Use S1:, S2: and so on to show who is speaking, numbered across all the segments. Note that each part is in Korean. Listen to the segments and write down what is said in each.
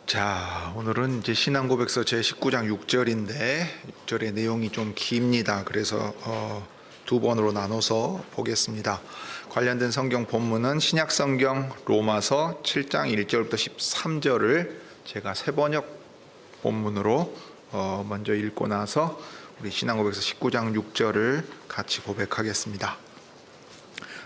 S1: 자, 오늘은 이제 신앙고백서 제 19장 6절인데 6절의 내용이 좀 깁니다. 그래서 두 번으로 나눠서 보겠습니다. 관련된 성경 본문은 신약성경 로마서 7장 1절부터 13절을 제가 새번역 본문으로 먼저 읽고 나서 우리 신앙고백서 19장 6절을 같이 고백하겠습니다.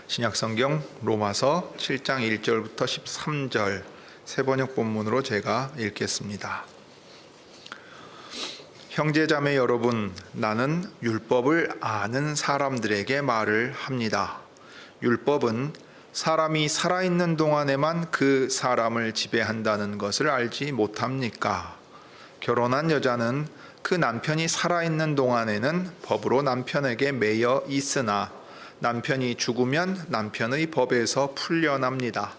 S1: 신약성경 로마서 7장 1절부터 13절 새번역 본문으로 제가 읽겠습니다. 형제자매 여러분, 나는 율법을 아는 사람들에게 말을 합니다. 율법은 사람이 살아있는 동안에만 그 사람을 지배한다는 것을 알지 못합니까? 결혼한 여자는 그 남편이 살아있는 동안에는 법으로 남편에게 매여 있으나 남편이 죽으면 남편의 법에서 풀려납니다.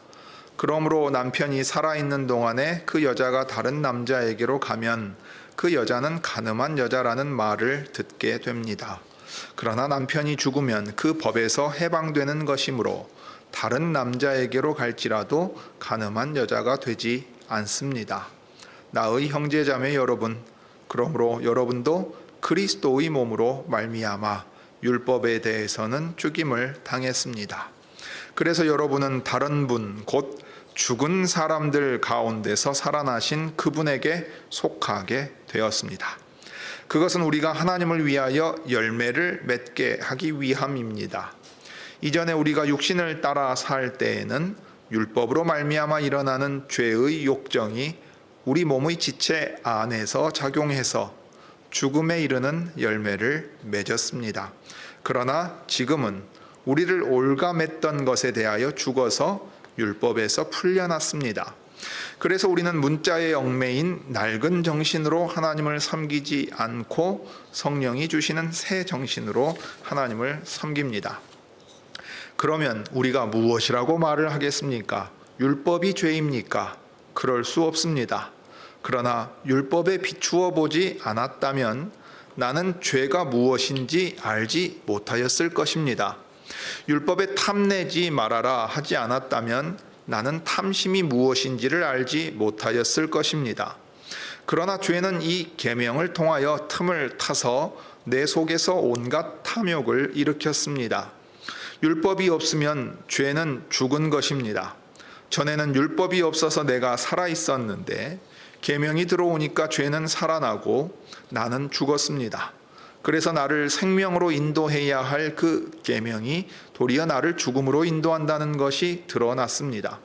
S1: 그러므로 남편이 살아있는 동안에 그 여자가 다른 남자에게로 가면 그 여자는 간음한 여자라는 말을 듣게 됩니다. 그러나 남편이 죽으면 그 법에서 해방되는 것이므로 다른 남자에게로 갈지라도 간음한 여자가 되지 않습니다. 나의 형제자매 여러분, 그러므로 여러분도 그리스도의 몸으로 말미암아 율법에 대해서는 죽임을 당했습니다. 그래서 여러분은 다른 분, 곧 죽은 사람들 가운데서 살아나신 그분에게 속하게 되었습니다. 그것은 우리가 하나님을 위하여 열매를 맺게 하기 위함입니다. 이전에 우리가 육신을 따라 살 때에는 율법으로 말미암아 일어나는 죄의 욕정이 우리 몸의 지체 안에서 작용해서 죽음에 이르는 열매를 맺었습니다. 그러나 지금은 우리를 올가맸던 것에 대하여 죽어서 율법에서 풀려났습니다. 그래서 우리는 문자의 얽매인 낡은 정신으로 하나님을 섬기지 않고 성령이 주시는 새 정신으로 하나님을 섬깁니다. 그러면 우리가 무엇이라고 말을 하겠습니까? 율법이 죄입니까? 그럴 수 없습니다. 그러나 율법에 비추어 보지 않았다면 나는 죄가 무엇인지 알지 못하였을 것입니다. 율법에 탐내지 말아라 하지 않았다면 나는 탐심이 무엇인지를 알지 못하였을 것입니다. 그러나 죄는 이 계명을 통하여 틈을 타서 내 속에서 온갖 탐욕을 일으켰습니다. 율법이 없으면 죄는 죽은 것입니다. 전에는 율법이 없어서 내가 살아 있었는데 계명이 들어오니까 죄는 살아나고 나는 죽었습니다. 그래서 나를 생명으로 인도해야 할 그 계명이 도리어 나를 죽음으로 인도한다는 것이 드러났습니다.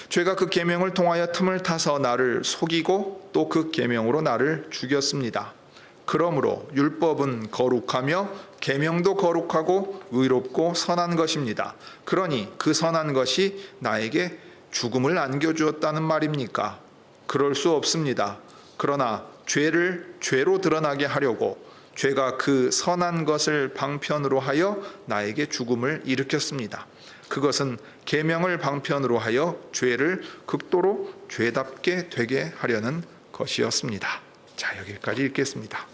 S1: 죄가 그 계명을 통하여 틈을 타서 나를 속이고 또 그 계명으로 나를 죽였습니다. 그러므로 율법은 거룩하며 계명도 거룩하고 의롭고 선한 것입니다. 그러니 그 선한 것이 나에게 죽음을 안겨주었다는 말입니까? 그럴 수 없습니다. 그러나 죄를 죄로 드러나게 하려고 죄가 그 선한 것을 방편으로 하여 나에게 죽음을 일으켰습니다. 그것은 계명을 방편으로 하여 죄를 극도로 죄답게 되게 하려는 것이었습니다. 자, 여기까지 읽겠습니다.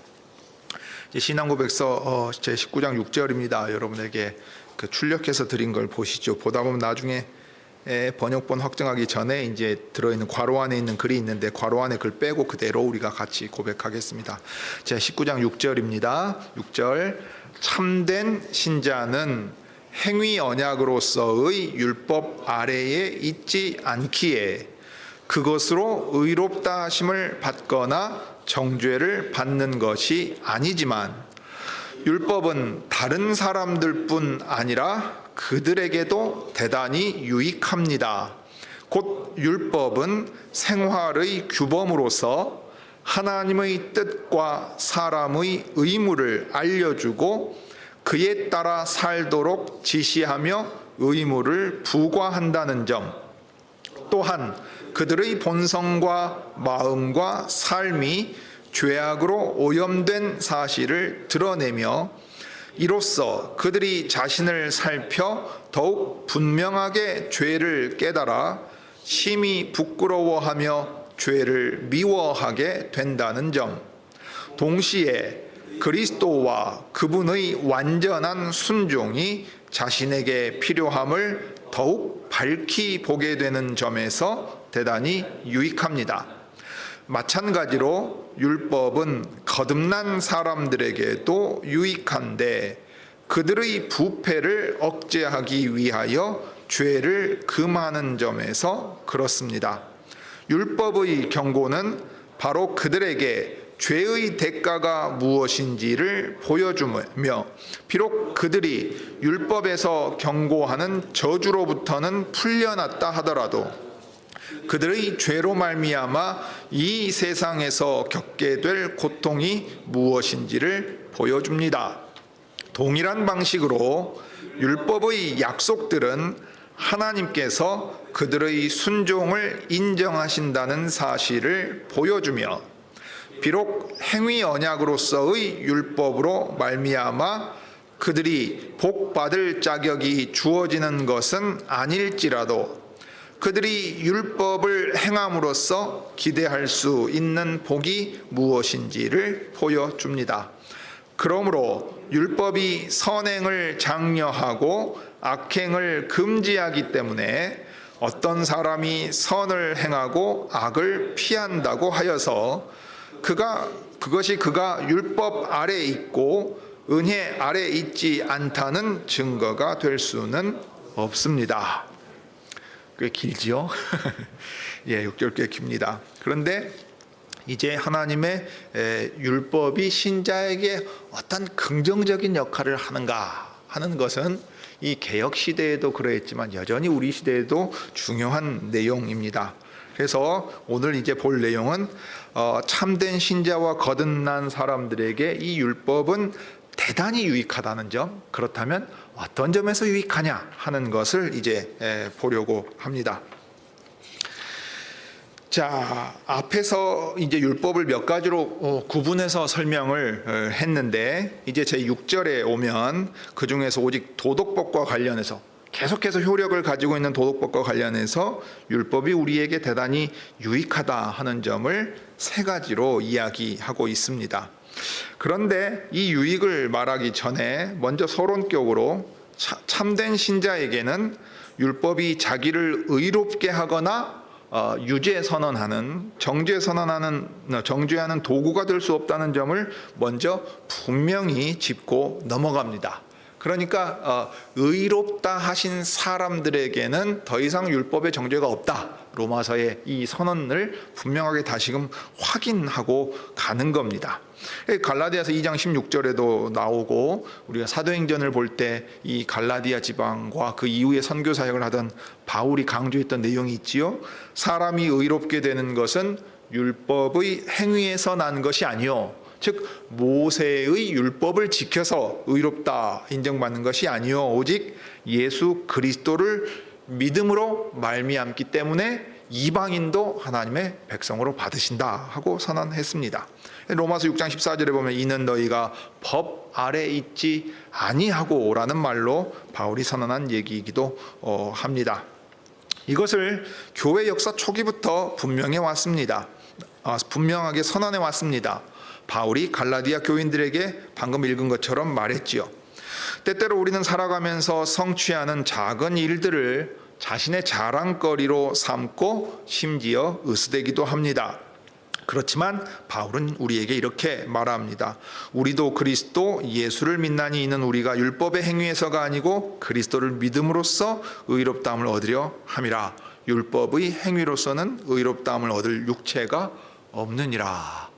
S1: 신앙고백서 제 19장 6절입니다. 여러분에게 그 출력해서 드린 걸 보시죠. 보다 보면 나중에 번역본 확정하기 전에 이제 들어있는 괄호 안에 있는 글이 있는데 괄호 안에 글 빼고 그대로 우리가 같이 고백하겠습니다. 제 19장 6절입니다. 6절 참된 신자는 행위 언약으로서의 율법 아래에 있지 않기에 그것으로 의롭다 하심을 받거나 정죄를 받는 것이 아니지만 율법은 다른 사람들뿐 아니라 그들에게도 대단히 유익합니다. 곧 율법은 생활의 규범으로서 하나님의 뜻과 사람의 의무를 알려주고 그에 따라 살도록 지시하며 의무를 부과한다는 점, 또한 그들의 본성과 마음과 삶이 죄악으로 오염된 사실을 드러내며 이로써 그들이 자신을 살펴 더욱 분명하게 죄를 깨달아 심히 부끄러워하며 죄를 미워하게 된다는 점, 동시에 그리스도와 그분의 완전한 순종이 자신에게 필요함을 더욱 밝히 보게 되는 점에서 대단히 유익합니다. 마찬가지로 율법은 거듭난 사람들에게도 유익한데 그들의 부패를 억제하기 위하여 죄를 금하는 점에서 그렇습니다. 율법의 경고는 바로 그들에게 죄의 대가가 무엇인지를 보여주며 비록 그들이 율법에서 경고하는 저주로부터는 풀려났다 하더라도 그들의 죄로 말미암아 이 세상에서 겪게 될 고통이 무엇인지를 보여줍니다. 동일한 방식으로 율법의 약속들은 하나님께서 그들의 순종을 인정하신다는 사실을 보여주며 비록 행위 언약으로서의 율법으로 말미암아 그들이 복 받을 자격이 주어지는 것은 아닐지라도 그들이 율법을 행함으로써 기대할 수 있는 복이 무엇인지를 보여줍니다. 그러므로 율법이 선행을 장려하고 악행을 금지하기 때문에 어떤 사람이 선을 행하고 악을 피한다고 하여서 그것이 그가 율법 아래에 있고 은혜 아래에 있지 않다는 증거가 될 수는 없습니다. 꽤 길지요? 예, 6절 꽤 깁니다. 그런데 이제 하나님의 율법이 신자에게 어떤 긍정적인 역할을 하는가 하는 것은 이 개역 시대에도 그러했지만 여전히 우리 시대에도 중요한 내용입니다. 그래서 오늘 이제 볼 내용은 참된 신자와 거듭난 사람들에게 이 율법은 대단히 유익하다는 점, 그렇다면 어떤 점에서 유익하냐 하는 것을 이제 보려고 합니다. 자, 앞에서 이제 율법을 몇 가지로 구분해서 설명을 했는데 이제 제 6절에 오면 그 중에서 오직 도덕법과 관련해서 계속해서 효력을 가지고 있는 도덕법과 관련해서 율법이 우리에게 대단히 유익하다 하는 점을 세 가지로 이야기하고 있습니다. 그런데 이 유익을 말하기 전에 먼저 서론격으로 참된 신자에게는 율법이 자기를 의롭게 하거나 유죄 선언하는, 정죄하는 도구가 될 수 없다는 점을 먼저 분명히 짚고 넘어갑니다. 그러니까 의롭다 하신 사람들에게는 더 이상 율법의 정죄가 없다. 로마서의 이 선언을 분명하게 다시금 확인하고 가는 겁니다. 갈라디아서 2장 16절에도 나오고 우리가 사도행전을 볼 때 이 갈라디아 지방과 그 이후에 선교 사역을 하던 바울이 강조했던 내용이 있지요. 사람이 의롭게 되는 것은 율법의 행위에서 난 것이 아니요, 즉 모세의 율법을 지켜서 의롭다 인정받는 것이 아니요, 오직 예수 그리스도를 믿음으로 말미암기 때문에 이방인도 하나님의 백성으로 받으신다 하고 선언했습니다. 로마서 6장 14절에 보면 이는 너희가 법 아래 있지 아니하고 라는 말로 바울이 선언한 얘기이기도 합니다. 이것을 교회 역사 초기부터 분명해 왔습니다. 분명하게 선언해 왔습니다. 바울이 갈라디아 교인들에게 방금 읽은 것처럼 말했지요. 때때로 우리는 살아가면서 성취하는 작은 일들을 자신의 자랑거리로 삼고 심지어 으스대기도 합니다. 그렇지만 바울은 우리에게 이렇게 말합니다. 우리도 그리스도 예수를 믿나니 이는 우리가 율법의 행위에서가 아니고 그리스도를 믿음으로써 의롭다함을 얻으려 함이라. 율법의 행위로서는 의롭다함을 얻을 육체가 없느니라.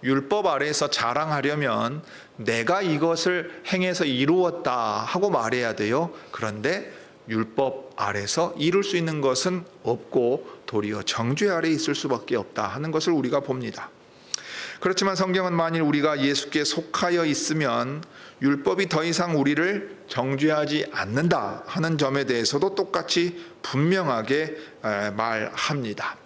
S1: 율법 아래에서 자랑하려면 내가 이것을 행해서 이루었다 하고 말해야 돼요. 그런데 율법 아래서 이룰 수 있는 것은 없고 도리어 정죄 아래 있을 수밖에 없다 하는 것을 우리가 봅니다. 그렇지만 성경은 만일 우리가 예수께 속하여 있으면 율법이 더 이상 우리를 정죄하지 않는다 하는 점에 대해서도 똑같이 분명하게 말합니다.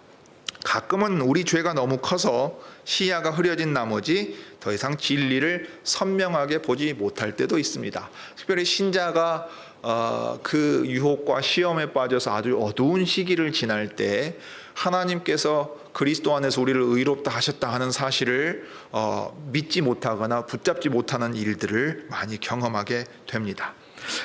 S1: 가끔은 우리 죄가 너무 커서 시야가 흐려진 나머지 더 이상 진리를 선명하게 보지 못할 때도 있습니다. 특별히 신자가 그 유혹과 시험에 빠져서 아주 어두운 시기를 지날 때 하나님께서 그리스도 안에서 우리를 의롭다 하셨다 하는 사실을 믿지 못하거나 붙잡지 못하는 일들을 많이 경험하게 됩니다.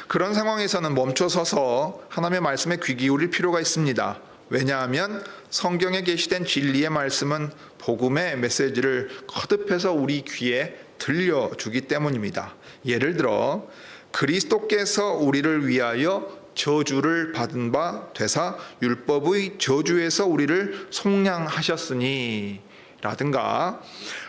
S1: 그런 상황에서는 멈춰서서 하나님의 말씀에 귀 기울일 필요가 있습니다. 왜냐하면 성경에 게시된 진리의 말씀은 복음의 메시지를 거듭해서 우리 귀에 들려주기 때문입니다. 예를 들어 그리스도께서 우리를 위하여 저주를 받은 바 되사 율법의 저주에서 우리를 속량하셨으니 라든가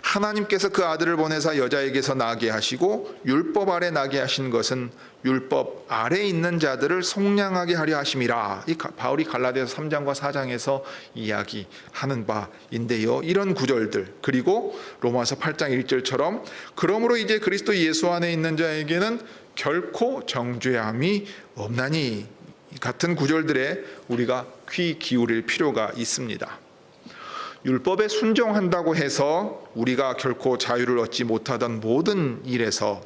S1: 하나님께서 그 아들을 보내사 여자에게서 나게 하시고 율법 아래 나게 하신 것은 율법 아래 있는 자들을 속량하게 하려 하심이라. 이 바울이 갈라디아서 3장과 4장에서 이야기하는 바인데요. 이런 구절들, 그리고 로마서 8장 1절처럼 그러므로 이제 그리스도 예수 안에 있는 자에게는 결코 정죄함이 없나니, 같은 구절들에 우리가 귀 기울일 필요가 있습니다. 율법에 순종한다고 해서 우리가 결코 자유를 얻지 못하던 모든 일에서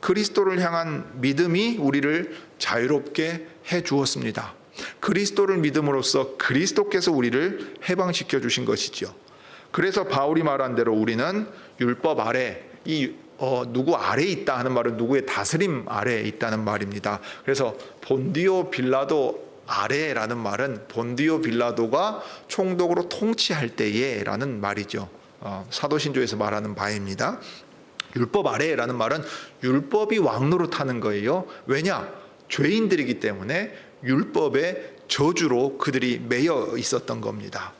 S1: 그리스도를 향한 믿음이 우리를 자유롭게 해 주었습니다. 그리스도를 믿음으로써 그리스도께서 우리를 해방시켜 주신 것이죠. 그래서 바울이 말한 대로 우리는 율법 아래, 누구 아래에 있다 하는 말은 누구의 다스림 아래에 있다는 말입니다. 그래서 본디오 빌라도 아래라는 말은 본디오 빌라도가 총독으로 통치할 때에라는 말이죠. 사도신조에서 말하는 바입니다. 율법 아래라는 말은 율법이 왕노릇하는 거예요. 왜냐? 죄인들이기 때문에 율법의 저주로 그들이 매여 있었던 겁니다.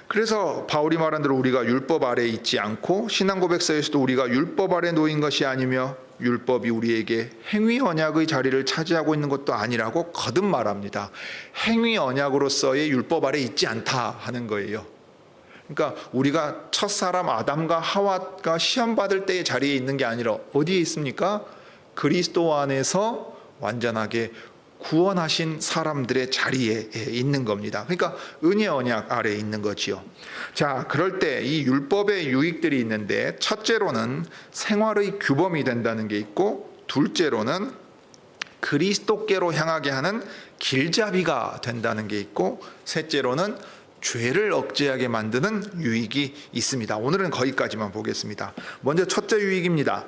S1: 그래서 바울이 말한 대로 우리가 율법 아래에 있지 않고 신앙고백서에서도 우리가 율법 아래 놓인 것이 아니며 율법이 우리에게 행위 언약의 자리를 차지하고 있는 것도 아니라고 거듭 말합니다. 행위 언약으로서의 율법 아래 있지 않다 하는 거예요. 그러니까 우리가 첫사람 아담과 하와가 시험받을 때의 자리에 있는 게 아니라 어디에 있습니까? 그리스도 안에서 완전하게 구원하신 사람들의 자리에 있는 겁니다. 그러니까 은혜 언약 아래에 있는 거지요. 자, 그럴 때 이 율법의 유익들이 있는데, 첫째로는 생활의 규범이 된다는 게 있고, 둘째로는 그리스도께로 향하게 하는 길잡이가 된다는 게 있고, 셋째로는 죄를 억제하게 만드는 유익이 있습니다. 오늘은 거기까지만 보겠습니다. 먼저 첫째 유익입니다.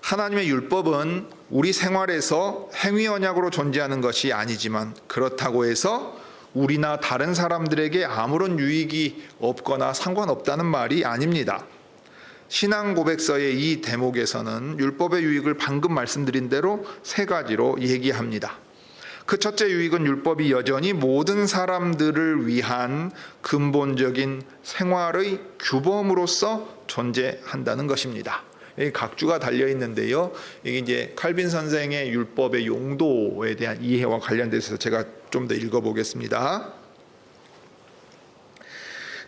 S1: 하나님의 율법은 우리 생활에서 행위 언약으로 존재하는 것이 아니지만 그렇다고 해서 우리나 다른 사람들에게 아무런 유익이 없거나 상관없다는 말이 아닙니다. 신앙 고백서의 이 대목에서는 율법의 유익을 방금 말씀드린 대로 세 가지로 얘기합니다. 그 첫째 유익은 율법이 여전히 모든 사람들을 위한 근본적인 생활의 규범으로서 존재한다는 것입니다. 각주가 달려 있는데요. 이게 이제 칼빈 선생의 율법의 용도에 대한 이해와 관련돼서 제가 좀 더 읽어보겠습니다.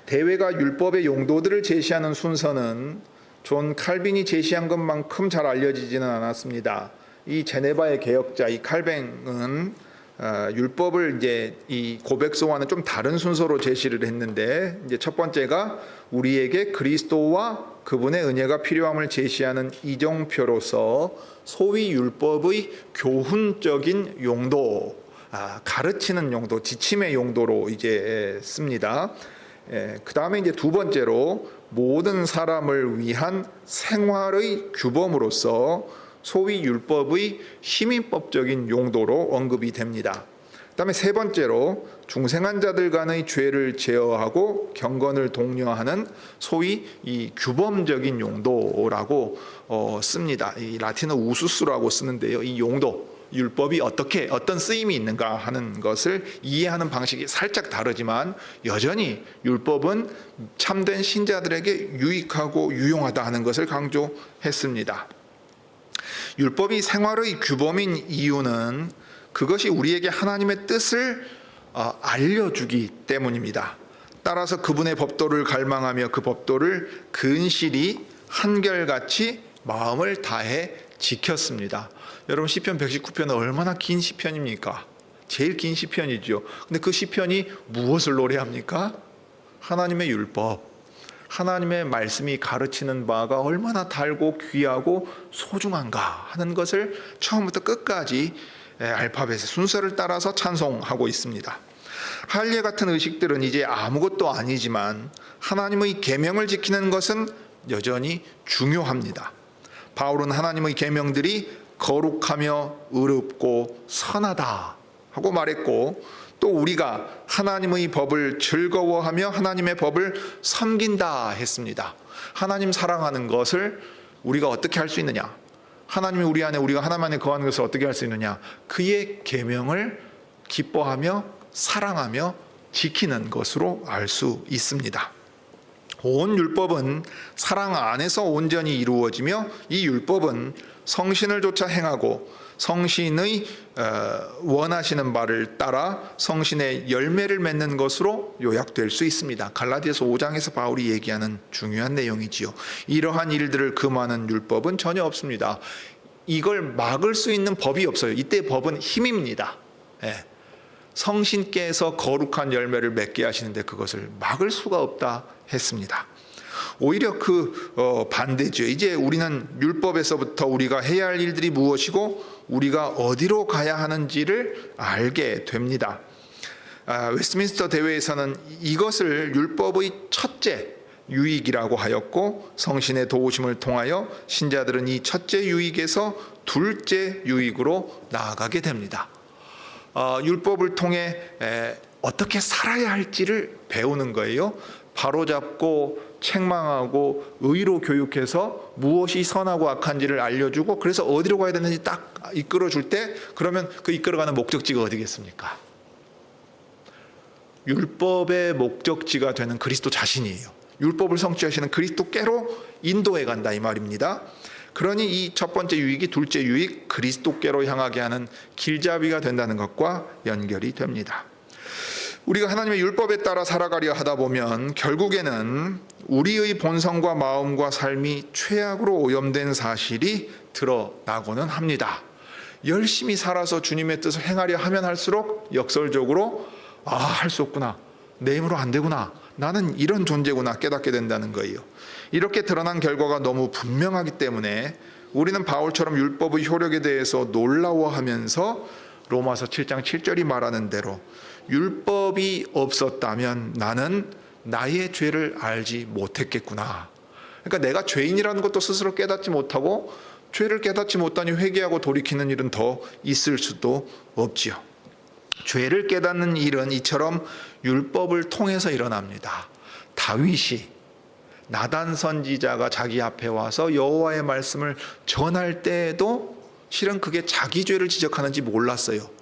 S1: 대회가 율법의 용도들을 제시하는 순서는 존 칼빈이 제시한 것만큼 잘 알려지지는 않았습니다. 이 제네바의 개혁자 이 칼뱅은 율법을 이제 이 고백서와는 좀 다른 순서로 제시를 했는데, 이제 첫 번째가 우리에게 그리스도와 그분의 은혜가 필요함을 제시하는 이정표로서 소위 율법의 교훈적인 용도, 가르치는 용도, 지침의 용도로 이제 씁니다. 그 다음에 이제 두 번째로 모든 사람을 위한 생활의 규범으로서 소위 율법의 시민법적인 용도로 언급이 됩니다. 그다음에 세 번째로 중생한 자들 간의 죄를 제어하고 경건을 독려하는 소위 이 규범적인 용도라고 씁니다. 이 라틴어 우수스라고 쓰는데요. 이 용도, 율법이 어떤 쓰임이 있는가 하는 것을 이해하는 방식이 살짝 다르지만 여전히 율법은 참된 신자들에게 유익하고 유용하다 하는 것을 강조했습니다. 율법이 생활의 규범인 이유는 그것이 우리에게 하나님의 뜻을 알려주기 때문입니다. 따라서 그분의 법도를 갈망하며 그 법도를 근실히 한결같이 마음을 다해 지켰습니다. 여러분, 시편 119편은 얼마나 긴 시편입니까? 제일 긴 시편이죠. 근데 그 시편이 무엇을 노래합니까? 하나님의 율법, 하나님의 말씀이 가르치는 바가 얼마나 달고 귀하고 소중한가 하는 것을 처음부터 끝까지 알파벳의 순서를 따라서 찬송하고 있습니다. 할례 같은 의식들은 이제 아무것도 아니지만 하나님의 계명을 지키는 것은 여전히 중요합니다. 바울은 하나님의 계명들이 거룩하며 의롭고 선하다 하고 말했고, 또 우리가 하나님의 법을 즐거워하며 하나님의 법을 섬긴다 했습니다. 하나님 사랑하는 것을 우리가 어떻게 할 수 있느냐? 하나님이 우리 안에, 우리가 하나님 안에 거하는 것을 어떻게 할 수 있느냐? 그의 계명을 기뻐하며 사랑하며 지키는 것으로 알 수 있습니다. 온 율법은 사랑 안에서 온전히 이루어지며, 이 율법은 성신을 조차 행하고 성신의 원하시는 바를 따라 성신의 열매를 맺는 것으로 요약될 수 있습니다. 갈라디아서 5장에서 바울이 얘기하는 중요한 내용이지요. 이러한 일들을 금하는 율법은 전혀 없습니다. 이걸 막을 수 있는 법이 없어요. 이때 법은 힘입니다. 성신께서 거룩한 열매를 맺게 하시는데 그것을 막을 수가 없다 했습니다. 오히려 그 반대죠. 이제 우리는 율법에서부터 우리가 해야 할 일들이 무엇이고 우리가 어디로 가야 하는지를 알게 됩니다. 웨스트민스터 대회에서는 이것을 율법의 첫째 유익이라고 하였고, 성신의 도우심을 통하여 신자들은 이 첫째 유익에서 둘째 유익으로 나아가게 됩니다. 율법을 통해 어떻게 살아야 할지를 배우는 거예요. 바로잡고 책망하고 의로 교육해서 무엇이 선하고 악한지를 알려주고, 그래서 어디로 가야 되는지 딱 이끌어줄 때, 그러면 그 이끌어가는 목적지가 어디겠습니까? 율법의 목적지가 되는 그리스도 자신이에요. 율법을 성취하시는 그리스도께로 인도해 간다 이 말입니다. 그러니 이 첫 번째 유익이 둘째 유익, 그리스도께로 향하게 하는 길잡이가 된다는 것과 연결이 됩니다. 우리가 하나님의 율법에 따라 살아가려 하다 보면 결국에는 우리의 본성과 마음과 삶이 최악으로 오염된 사실이 드러나고는 합니다. 열심히 살아서 주님의 뜻을 행하려 하면 할수록 역설적으로 할 수 없구나, 내 힘으로 안 되구나, 나는 이런 존재구나 깨닫게 된다는 거예요. 이렇게 드러난 결과가 너무 분명하기 때문에 우리는 바울처럼 율법의 효력에 대해서 놀라워하면서 로마서 7장 7절이 말하는 대로 율법이 없었다면 나는 나의 죄를 알지 못했겠구나. 그러니까 내가 죄인이라는 것도 스스로 깨닫지 못하고, 죄를 깨닫지 못하니 회개하고 돌이키는 일은 더 있을 수도 없지요. 죄를 깨닫는 일은 이처럼 율법을 통해서 일어납니다. 다윗이, 나단 선지자가 자기 앞에 와서 여호와의 말씀을 전할 때에도 실은 그게 자기 죄를 지적하는지 몰랐어요.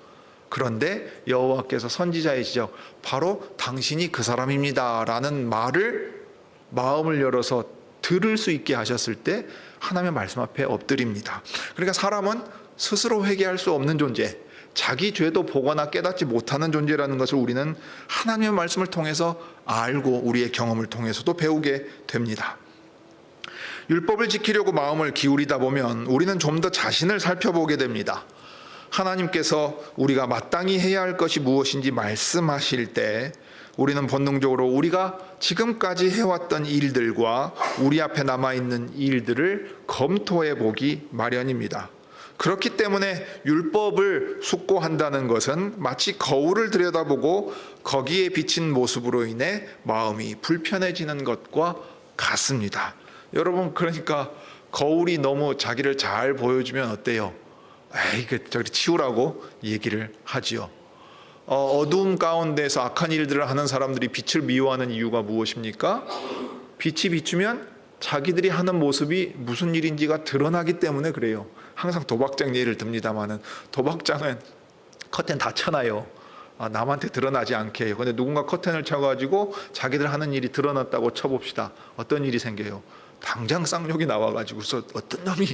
S1: 그런데 여호와께서 선지자의 지적, 바로 당신이 그 사람입니다 라는 말을 마음을 열어서 들을 수 있게 하셨을 때 하나님의 말씀 앞에 엎드립니다. 그러니까 사람은 스스로 회개할 수 없는 존재, 자기 죄도 보거나 깨닫지 못하는 존재라는 것을 우리는 하나님의 말씀을 통해서 알고 우리의 경험을 통해서도 배우게 됩니다. 율법을 지키려고 마음을 기울이다 보면 우리는 좀 더 자신을 살펴보게 됩니다. 하나님께서 우리가 마땅히 해야 할 것이 무엇인지 말씀하실 때 우리는 본능적으로 우리가 지금까지 해왔던 일들과 우리 앞에 남아있는 일들을 검토해 보기 마련입니다. 그렇기 때문에 율법을 숙고한다는 것은 마치 거울을 들여다보고 거기에 비친 모습으로 인해 마음이 불편해지는 것과 같습니다. 여러분, 그러니까 거울이 너무 자기를 잘 보여주면 어때요? 에이, 저기 치우라고 얘기를 하지요. 어두움 가운데서 악한 일들을 하는 사람들이 빛을 미워하는 이유가 무엇입니까? 빛이 비추면 자기들이 하는 모습이 무슨 일인지가 드러나기 때문에 그래요. 항상 도박장 예를 듭니다만은, 도박장은 커튼 다 쳐놔요. 남한테 드러나지 않게 해요. 근데 누군가 커튼을 쳐가지고 자기들 하는 일이 드러났다고 쳐봅시다. 어떤 일이 생겨요? 당장 쌍욕이 나와가지고서 어떤 놈이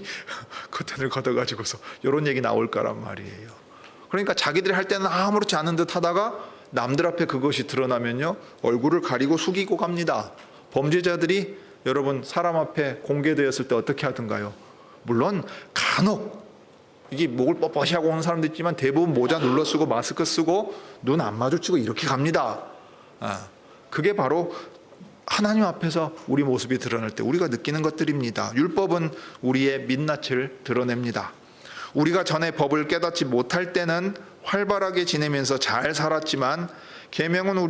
S1: 커튼을 걷어가지고서 이런 얘기 나올 거란 말이에요. 그러니까 자기들이 할 때는 아무렇지 않은 듯 하다가 남들 앞에 그것이 드러나면요, 얼굴을 가리고 숙이고 갑니다. 범죄자들이 여러분 사람 앞에 공개되었을 때 어떻게 하던가요? 물론 간혹 이게 목을 뻣뻣이 하고 오는 사람도 있지만 대부분 모자 눌러 쓰고 마스크 쓰고 눈 안 마주치고 이렇게 갑니다. 그게 바로 하나님 앞에서 우리 모습이 드러날 때 우리가 느끼는 것들입니다. 율법은 우리의 민낯을 드러냅니다. 우리가 전에 법을 깨닫지 못할 때는 활발하게 지내면서 잘 살았지만 계명은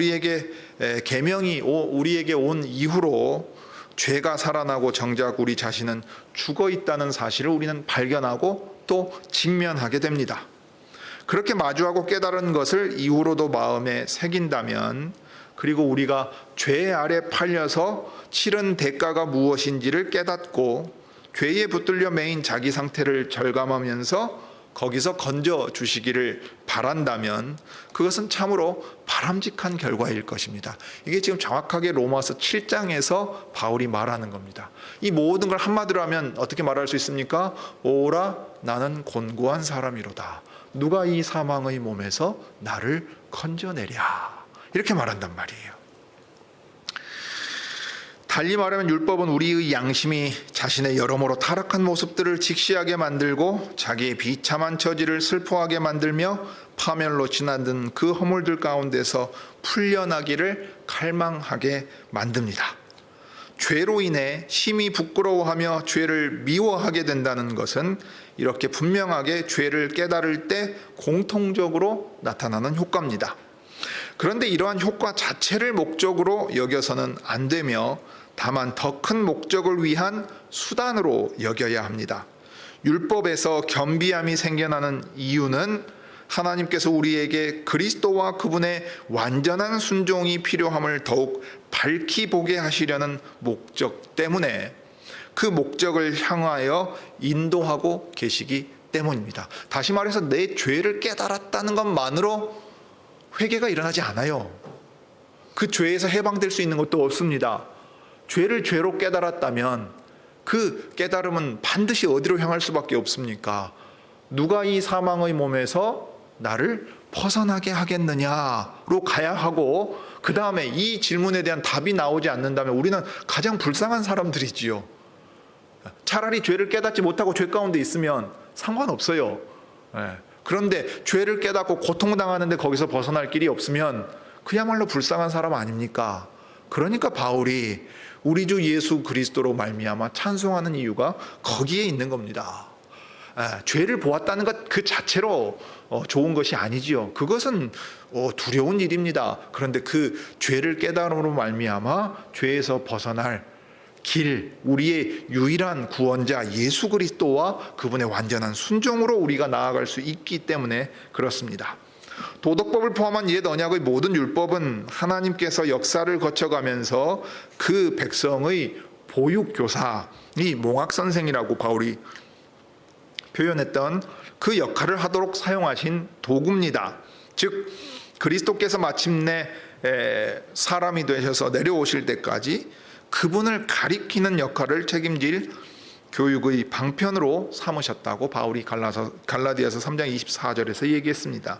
S1: 계명이 우리에게 온 이후로 죄가 살아나고 정작 우리 자신은 죽어 있다는 사실을 우리는 발견하고 또 직면하게 됩니다. 그렇게 마주하고 깨달은 것을 이후로도 마음에 새긴다면, 그리고 우리가 죄 아래 팔려서 치른 대가가 무엇인지를 깨닫고 죄에 붙들려 매인 자기 상태를 절감하면서 거기서 건져 주시기를 바란다면 그것은 참으로 바람직한 결과일 것입니다. 이게 지금 정확하게 로마서 7장에서 바울이 말하는 겁니다. 이 모든 걸 한마디로 하면 어떻게 말할 수 있습니까? 오라 나는 곤고한 사람이로다. 누가 이 사망의 몸에서 나를 건져내랴. 이렇게 말한단 말이에요. 달리 말하면 율법은 우리의 양심이 자신의 여러모로 타락한 모습들을 직시하게 만들고 자기의 비참한 처지를 슬퍼하게 만들며 파멸로 지나든 그 허물들 가운데서 풀려나기를 갈망하게 만듭니다. 죄로 인해 심히 부끄러워하며 죄를 미워하게 된다는 것은 이렇게 분명하게 죄를 깨달을 때 공통적으로 나타나는 효과입니다. 그런데 이러한 효과 자체를 목적으로 여겨서는 안 되며 다만 더 큰 목적을 위한 수단으로 여겨야 합니다. 율법에서 겸비함이 생겨나는 이유는 하나님께서 우리에게 그리스도와 그분의 완전한 순종이 필요함을 더욱 밝히 보게 하시려는 목적 때문에 그 목적을 향하여 인도하고 계시기 때문입니다. 다시 말해서 내 죄를 깨달았다는 것만으로 회개가 일어나지 않아요. 그 죄에서 해방될 수 있는 것도 없습니다. 죄를 죄로 깨달았다면 그 깨달음은 반드시 어디로 향할 수밖에 없습니까? 누가 이 사망의 몸에서 나를 벗어나게 하겠느냐로 가야 하고, 그 다음에 이 질문에 대한 답이 나오지 않는다면 우리는 가장 불쌍한 사람들이지요. 차라리 죄를 깨닫지 못하고 죄 가운데 있으면 상관없어요. 그런데 죄를 깨닫고 고통당하는데 거기서 벗어날 길이 없으면 그야말로 불쌍한 사람 아닙니까? 그러니까 바울이 우리 주 예수 그리스도로 말미암아 찬송하는 이유가 거기에 있는 겁니다. 죄를 보았다는 것 그 자체로 좋은 것이 아니지요. 그것은 두려운 일입니다. 그런데 그 죄를 깨달음으로 말미암아 죄에서 벗어날 길, 우리의 유일한 구원자 예수 그리스도와 그분의 완전한 순종으로 우리가 나아갈 수 있기 때문에 그렇습니다. 도덕법을 포함한 옛 언약의 모든 율법은 하나님께서 역사를 거쳐가면서 그 백성의 보육교사, 이 몽학선생이라고 바울이 표현했던 그 역할을 하도록 사용하신 도구입니다. 즉 그리스도께서 마침내 사람이 되셔서 내려오실 때까지 그분을 가리키는 역할을 책임질 교육의 방편으로 삼으셨다고 바울이 갈라디아서 3장 24절에서 얘기했습니다.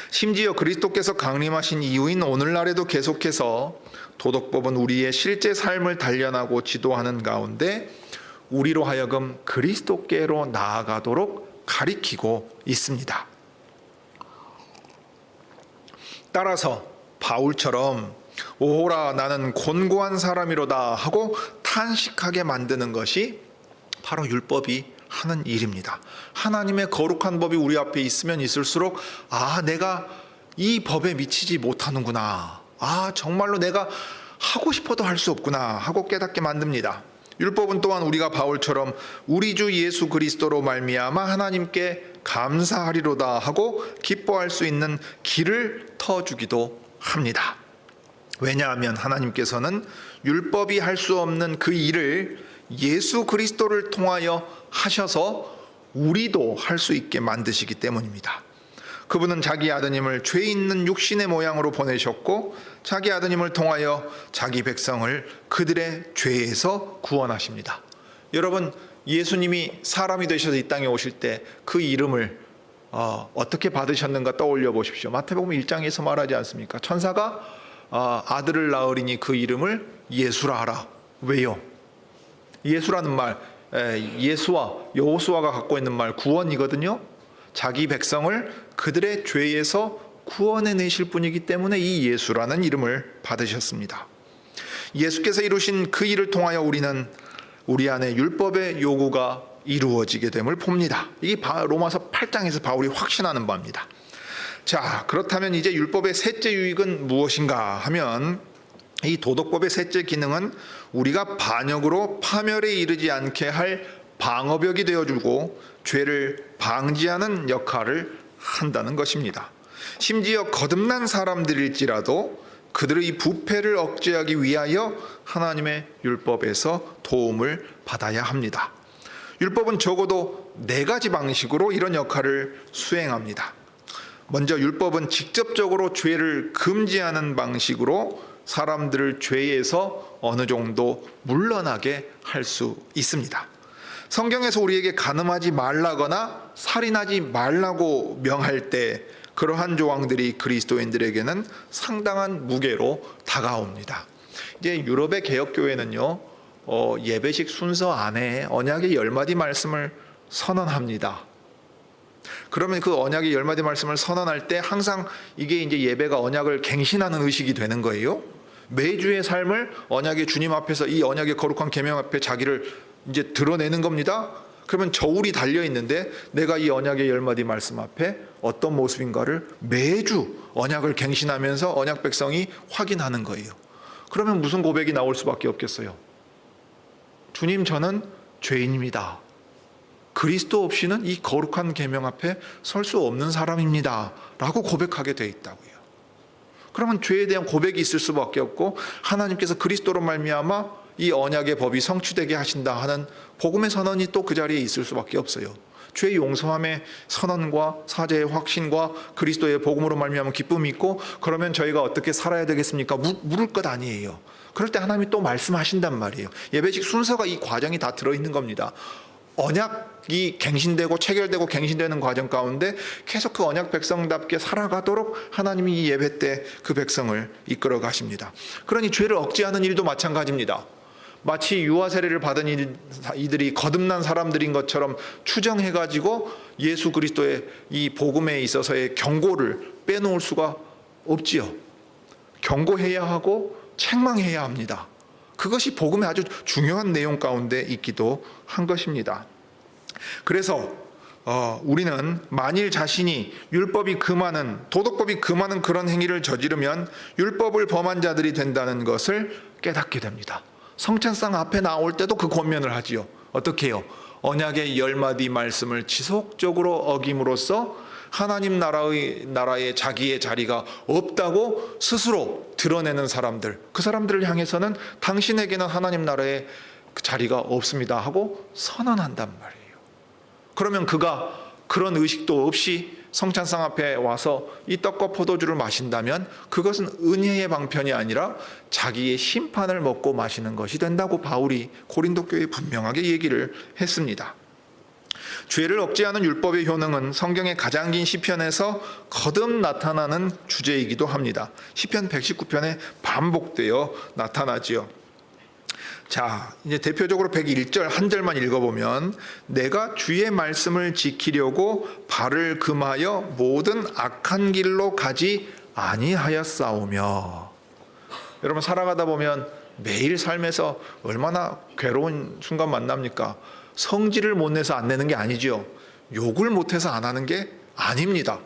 S1: 심지어 그리스도께서 강림하신 이후인 오늘날에도 계속해서 도덕법은 우리의 실제 삶을 단련하고 지도하는 가운데 우리로 하여금 그리스도께로 나아가도록 가리키고 있습니다. 따라서 바울처럼 오호라 나는 곤고한 사람이로다 하고 탄식하게 만드는 것이 바로 율법이 하는 일입니다. 하나님의 거룩한 법이 우리 앞에 있으면 있을수록 내가 이 법에 미치지 못하는구나, 정말로 내가 하고 싶어도 할 수 없구나 하고 깨닫게 만듭니다. 율법은 또한 우리가 바울처럼 우리 주 예수 그리스도로 말미암아 하나님께 감사하리로다 하고 기뻐할 수 있는 길을 터주기도 합니다. 왜냐하면 하나님께서는 율법이 할 수 없는 그 일을 예수 그리스도를 통하여 하셔서 우리도 할 수 있게 만드시기 때문입니다. 그분은 자기 아드님을 죄 있는 육신의 모양으로 보내셨고 자기 아드님을 통하여 자기 백성을 그들의 죄에서 구원하십니다. 여러분, 예수님이 사람이 되셔서 이 땅에 오실 때 그 이름을 어떻게 받으셨는가 떠올려 보십시오. 마태복음 1장에서 말하지 않습니까? 천사가 아들을 낳으리니 그 이름을 예수라 하라. 왜요? 예수라는 말, 예수와 여호수아가 갖고 있는 말 구원이거든요. 자기 백성을 그들의 죄에서 구원해내실 분이기 때문에 이 예수라는 이름을 받으셨습니다. 예수께서 이루신 그 일을 통하여 우리는 우리 안에 율법의 요구가 이루어지게 됨을 봅니다. 이게 로마서 8장에서 바울이 확신하는 바입니다. 자, 그렇다면 이제 율법의 셋째 유익은 무엇인가 하면 이 도덕법의 셋째 기능은 우리가 반역으로 파멸에 이르지 않게 할 방어벽이 되어주고 죄를 방지하는 역할을 한다는 것입니다. 심지어 거듭난 사람들일지라도 그들의 부패를 억제하기 위하여 하나님의 율법에서 도움을 받아야 합니다. 율법은 적어도 4가지 방식으로 이런 역할을 수행합니다. 먼저 율법은 직접적으로 죄를 금지하는 방식으로 사람들을 죄에서 어느 정도 물러나게 할 수 있습니다. 성경에서 우리에게 간음하지 말라거나 살인하지 말라고 명할 때 그러한 조항들이 그리스도인들에게는 상당한 무게로 다가옵니다. 이제 유럽의 개혁교회는요, 예배식 순서 안에 언약의 10마디 말씀을 선언합니다. 그러면 그 언약의 10마디 말씀을 선언할 때 항상 이게 이제 예배가 언약을 갱신하는 의식이 되는 거예요. 매주의 삶을 언약의 주님 앞에서 이 언약의 거룩한 계명 앞에 자기를 이제 드러내는 겁니다. 그러면 저울이 달려 있는데 내가 이 언약의 10마디 말씀 앞에 어떤 모습인가를 매주 언약을 갱신하면서 언약 백성이 확인하는 거예요. 그러면 무슨 고백이 나올 수밖에 없겠어요? 주님, 저는 죄인입니다. 그리스도 없이는 이 거룩한 계명 앞에 설 수 없는 사람입니다 라고 고백하게 돼 있다고요. 그러면 죄에 대한 고백이 있을 수밖에 없고 하나님께서 그리스도로 말미암아 이 언약의 법이 성취되게 하신다 하는 복음의 선언이 또 그 자리에 있을 수밖에 없어요. 죄 용서함의 선언과 사죄의 확신과 그리스도의 복음으로 말미암은 기쁨이 있고, 그러면 저희가 어떻게 살아야 되겠습니까? 물을 것 아니에요. 그럴 때 하나님이 또 말씀하신단 말이에요. 예배식 순서가 이 과정이 다 들어있는 겁니다. 언약이 갱신되고 체결되고 갱신되는 과정 가운데 계속 그 언약 백성답게 살아가도록 하나님이 이 예배 때 그 백성을 이끌어 가십니다. 그러니 죄를 억제하는 일도 마찬가지입니다. 마치 유아 세례를 받은 이들이 거듭난 사람들인 것처럼 추정해가지고 예수 그리스도의 이 복음에 있어서의 경고를 빼놓을 수가 없지요. 경고해야 하고 책망해야 합니다. 그것이 복음의 아주 중요한 내용 가운데 있기도 한 것입니다. 그래서 우리는 만일 자신이 율법이 금하는, 도덕법이 금하는 그런 행위를 저지르면 율법을 범한 자들이 된다는 것을 깨닫게 됩니다. 성찬상 앞에 나올 때도 그 권면을 하지요. 어떻게 해요? 언약의 10마디 말씀을 지속적으로 어김으로써 하나님 나라의 자기의 자리가 없다고 스스로 드러내는 사람들, 그 사람들을 향해서는 당신에게는 하나님 나라의 자리가 없습니다 하고 선언한단 말이에요. 그러면 그가 그런 의식도 없이 성찬상 앞에 와서 이 떡과 포도주를 마신다면 그것은 은혜의 방편이 아니라 자기의 심판을 먹고 마시는 것이 된다고 바울이 고린도 교회에 분명하게 얘기를 했습니다. 죄를 억제하는 율법의 효능은 성경의 가장 긴 시편에서 거듭 나타나는 주제이기도 합니다. 시편 119편에 반복되어 나타나지요. 자, 이제 대표적으로 101절 한 절만 읽어보면, 내가 주의 말씀을 지키려고 발을 금하여 모든 악한 길로 가지 아니하였사오며. 여러분, 살아가다 보면 매일 삶에서 얼마나 괴로운 순간 만납니까? 성질을 못 내서 안 내는 게 아니죠. 욕을 못해서 안 하는 게 아닙니다.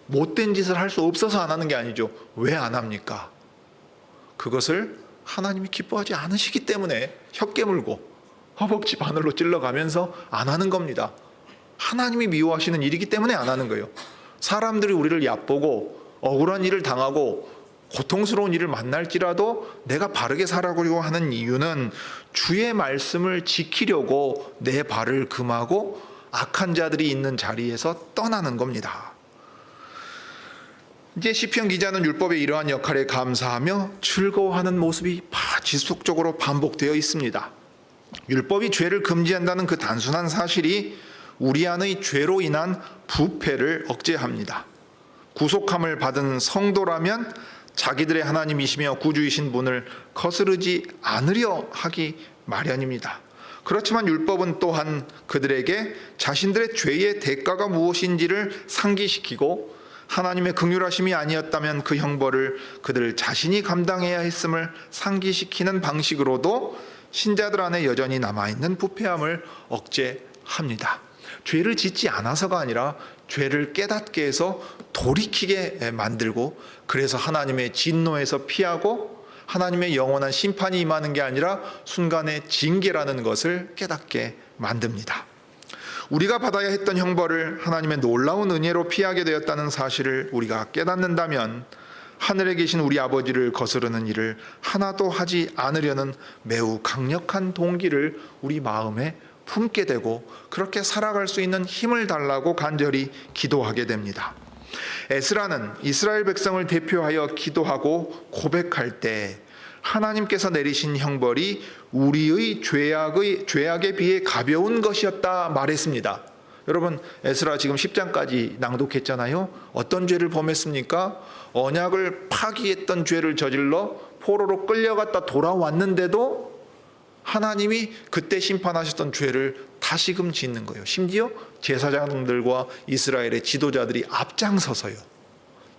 S1: 못된 짓을 할 수 없어서 안 하는 게 아니죠. 왜 안 합니까? 그것을 하나님이 기뻐하지 않으시기 때문에 혀 깨물고 허벅지 바늘로 찔러가면서 안 하는 겁니다. 하나님이 미워하시는 일이기 때문에 안 하는 거예요. 사람들이 우리를 얕보고 억울한 일을 당하고 고통스러운 일을 만날지라도 내가 바르게 살아가려고 하는 이유는 주의 말씀을 지키려고 내 발을 금하고 악한 자들이 있는 자리에서 떠나는 겁니다. 이제 시편 기자는 율법의 이러한 역할에 감사하며 즐거워하는 모습이 지속적으로 반복되어 있습니다. 율법이 죄를 금지한다는 그 단순한 사실이 우리 안의 죄로 인한 부패를 억제합니다. 구속함을 받은 성도라면 자기들의 하나님이시며 구주이신 분을 거스르지 않으려 하기 마련입니다. 그렇지만 율법은 또한 그들에게 자신들의 죄의 대가가 무엇인지를 상기시키고 하나님의 긍휼하심이 아니었다면 그 형벌을 그들 자신이 감당해야 했음을 상기시키는 방식으로도 신자들 안에 여전히 남아있는 부패함을 억제합니다. 죄를 짓지 않아서가 아니라 죄를 깨닫게 해서 돌이키게 만들고, 그래서 하나님의 진노에서 피하고 하나님의 영원한 심판이 임하는 게 아니라 순간의 징계라는 것을 깨닫게 만듭니다. 우리가 받아야 했던 형벌을 하나님의 놀라운 은혜로 피하게 되었다는 사실을 우리가 깨닫는다면 하늘에 계신 우리 아버지를 거스르는 일을 하나도 하지 않으려는 매우 강력한 동기를 우리 마음에 품게 되고 그렇게 살아갈 수 있는 힘을 달라고 간절히 기도하게 됩니다. 에스라는 이스라엘 백성을 대표하여 기도하고 고백할 때 하나님께서 내리신 형벌이 우리의 죄악에 비해 가벼운 것이었다 말했습니다. 여러분, 에스라 지금 10장까지 낭독했잖아요. 어떤 죄를 범했습니까? 언약을 파기했던 죄를 저질러 포로로 끌려갔다 돌아왔는데도 하나님이 그때 심판하셨던 죄를 다시금 짓는 거예요. 심지어 제사장들과 이스라엘의 지도자들이 앞장서서요.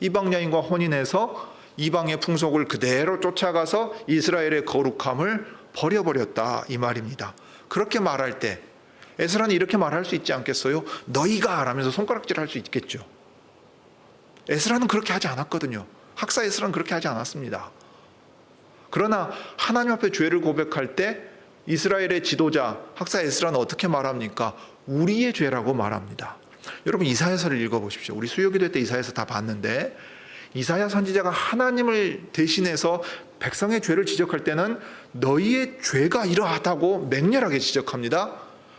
S1: 이방 여인과 혼인해서 이방의 풍속을 그대로 쫓아가서 이스라엘의 거룩함을 버려버렸다 이 말입니다. 그렇게 말할 때 에스라는 이렇게 말할 수 있지 않겠어요? 너희가 라면서 손가락질할 수 있겠죠. 에스라는 그렇게 하지 않았거든요. 학사 에스라는 그렇게 하지 않았습니다. 그러나 하나님 앞에 죄를 고백할 때 이스라엘의 지도자 학사 에스라는 어떻게 말합니까? 우리의 죄라고 말합니다. 여러분, 이사야서를 읽어보십시오. 우리 수요기도 때 이사야서 다 봤는데 이사야 선지자가 하나님을 대신해서 백성의 죄를 지적할 때는 너희의 죄가 이러하다고 맹렬하게 지적합니다.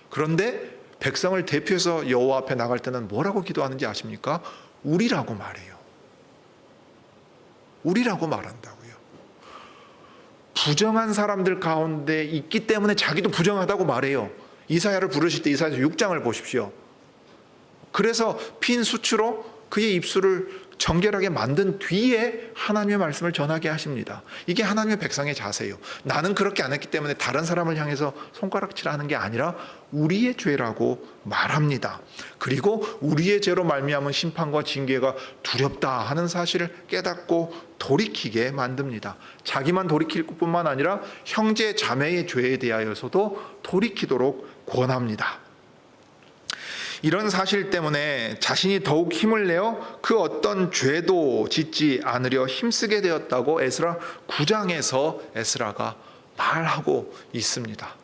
S1: 그런데 백성을 대표해서 여호와 앞에 나갈 때는 뭐라고 기도하는지 아십니까? 우리라고 말해요. 우리라고 말한다고요. 부정한 사람들 가운데 있기 때문에 자기도 부정하다고 말해요. 이사야를 부르실 때 이사야서 6장을 보십시오. 그래서 핀 수치로 그의 입술을 정결하게 만든 뒤에 하나님의 말씀을 전하게 하십니다. 이게 하나님의 백성의 자세예요. 나는 그렇게 안 했기 때문에 다른 사람을 향해서 손가락질하는 게 아니라 우리의 죄라고 말합니다. 그리고 우리의 죄로 말미암은 심판과 징계가 두렵다 하는 사실을 깨닫고 돌이키게 만듭니다. 자기만 돌이킬 뿐만 아니라 형제 자매의 죄에 대하여서도 돌이키도록 권합니다. 이런 사실 때문에 자신이 더욱 힘을 내어 그 어떤 죄도 짓지 않으려 힘쓰게 되었다고 에스라 9장에서 에스라가 말하고 있습니다.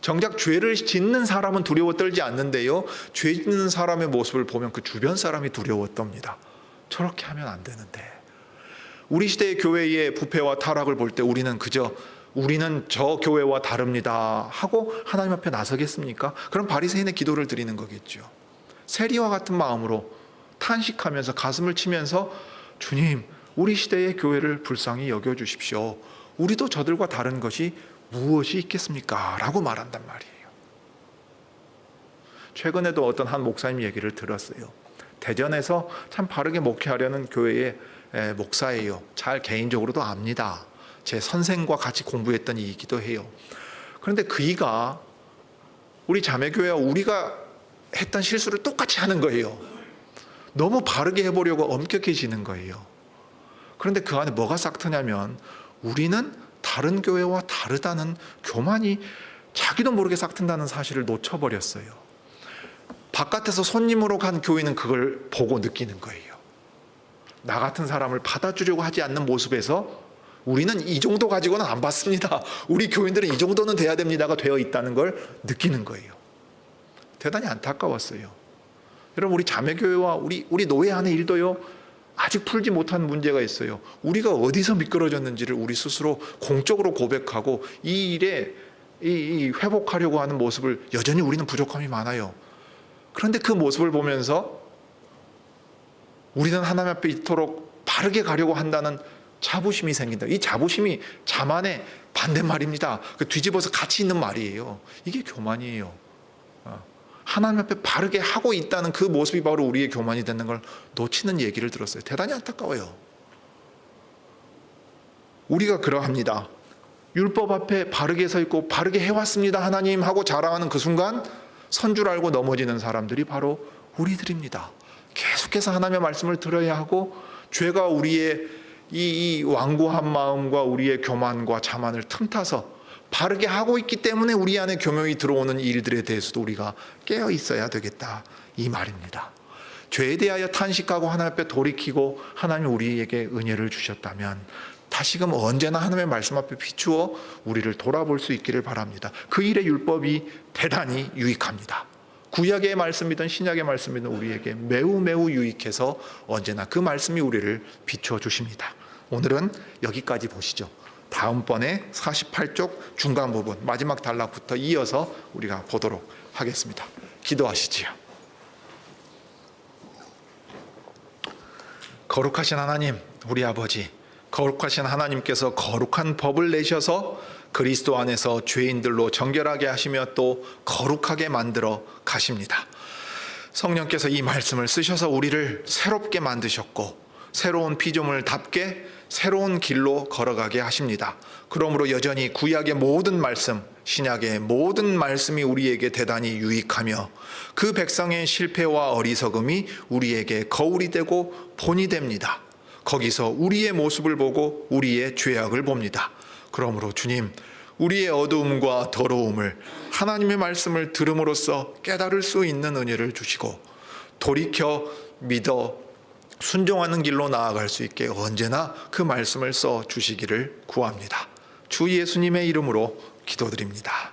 S1: 정작 죄를 짓는 사람은 두려워 떨지 않는데요, 죄 짓는 사람의 모습을 보면 그 주변 사람이 두려워 떱니다. 저렇게 하면 안 되는데. 우리 시대의 교회의 부패와 타락을 볼 때 우리는 저 교회와 다릅니다 하고 하나님 앞에 나서겠습니까? 그럼 바리새인의 기도를 드리는 거겠죠. 세리와 같은 마음으로 탄식하면서 가슴을 치면서 주님, 우리 시대의 교회를 불쌍히 여겨주십시오. 우리도 저들과 다른 것이 무엇이 있겠습니까? 라고 말한단 말이에요. 최근에도 어떤 한 목사님 얘기를 들었어요. 대전에서 참 바르게 목회하려는 교회의 목사예요. 잘 개인적으로도 압니다. 제 선생과 같이 공부했던 이이기도 해요. 그런데 그이가 우리 자매교회와 우리가 했던 실수를 똑같이 하는 거예요. 너무 바르게 해보려고 엄격해지는 거예요. 그런데 그 안에 뭐가 싹트냐면 우리는 다른 교회와 다르다는 교만이 자기도 모르게 싹튼다는 사실을 놓쳐버렸어요. 바깥에서 손님으로 간 교회는 그걸 보고 느끼는 거예요. 나 같은 사람을 받아주려고 하지 않는 모습에서 우리는 이 정도 가지고는 안 받습니다. 우리 교인들은 이 정도는 돼야 됩니다가 되어 있다는 걸 느끼는 거예요. 대단히 안타까웠어요. 여러분, 우리 자매교회와 우리 노예 안의 일도요, 아직 풀지 못한 문제가 있어요. 우리가 어디서 미끄러졌는지를 우리 스스로 공적으로 고백하고 이 일에 회복하려고 하는 모습을 여전히 우리는 부족함이 많아요. 그런데 그 모습을 보면서 우리는 하나님 앞에 이토록 바르게 가려고 한다는 자부심이 생긴다. 이 자부심이 자만의 반대말입니다. 뒤집어서 같이 있는 말이에요. 이게 교만이에요. 하나님 앞에 바르게 하고 있다는 그 모습이 바로 우리의 교만이 되는 걸 놓치는 얘기를 들었어요. 대단히 안타까워요. 우리가 그러합니다. 율법 앞에 바르게 서 있고 바르게 해왔습니다 하나님 하고 자랑하는 그 순간 선 줄 알고 넘어지는 사람들이 바로 우리들입니다. 계속해서 하나님의 말씀을 들어야 하고 죄가 우리의 이 완고한 마음과 우리의 교만과 자만을 틈타서 바르게 하고 있기 때문에 우리 안에 교명이 들어오는 일들에 대해서도 우리가 깨어 있어야 되겠다 이 말입니다. 죄에 대하여 탄식하고 하나님 앞에 돌이키고 하나님이 우리에게 은혜를 주셨다면 다시금 언제나 하나님의 말씀 앞에 비추어 우리를 돌아볼 수 있기를 바랍니다. 그 일의 율법이 대단히 유익합니다. 구약의 말씀이든 신약의 말씀이든 우리에게 매우 매우 유익해서 언제나 그 말씀이 우리를 비추어 주십니다. 오늘은 여기까지 보시죠. 다음번에 48쪽 중간 부분 마지막 단락부터 이어서 우리가 보도록 하겠습니다. 기도하시지요. 거룩하신 하나님, 우리 아버지, 거룩하신 하나님께서 거룩한 법을 내셔서 그리스도 안에서 죄인들로 정결하게 하시며 또 거룩하게 만들어 가십니다. 성령께서 이 말씀을 쓰셔서 우리를 새롭게 만드셨고 새로운 피조물답게 새로운 길로 걸어가게 하십니다. 그러므로 여전히 구약의 모든 말씀, 신약의 모든 말씀이 우리에게 대단히 유익하며 그 백성의 실패와 어리석음이 우리에게 거울이 되고 본이 됩니다. 거기서 우리의 모습을 보고 우리의 죄악을 봅니다. 그러므로 주님, 우리의 어두움과 더러움을 하나님의 말씀을 들음으로써 깨달을 수 있는 은혜를 주시고 돌이켜 믿어 순종하는 길로 나아갈 수 있게 언제나 그 말씀을 써 주시기를 구합니다. 주 예수님의 이름으로 기도드립니다.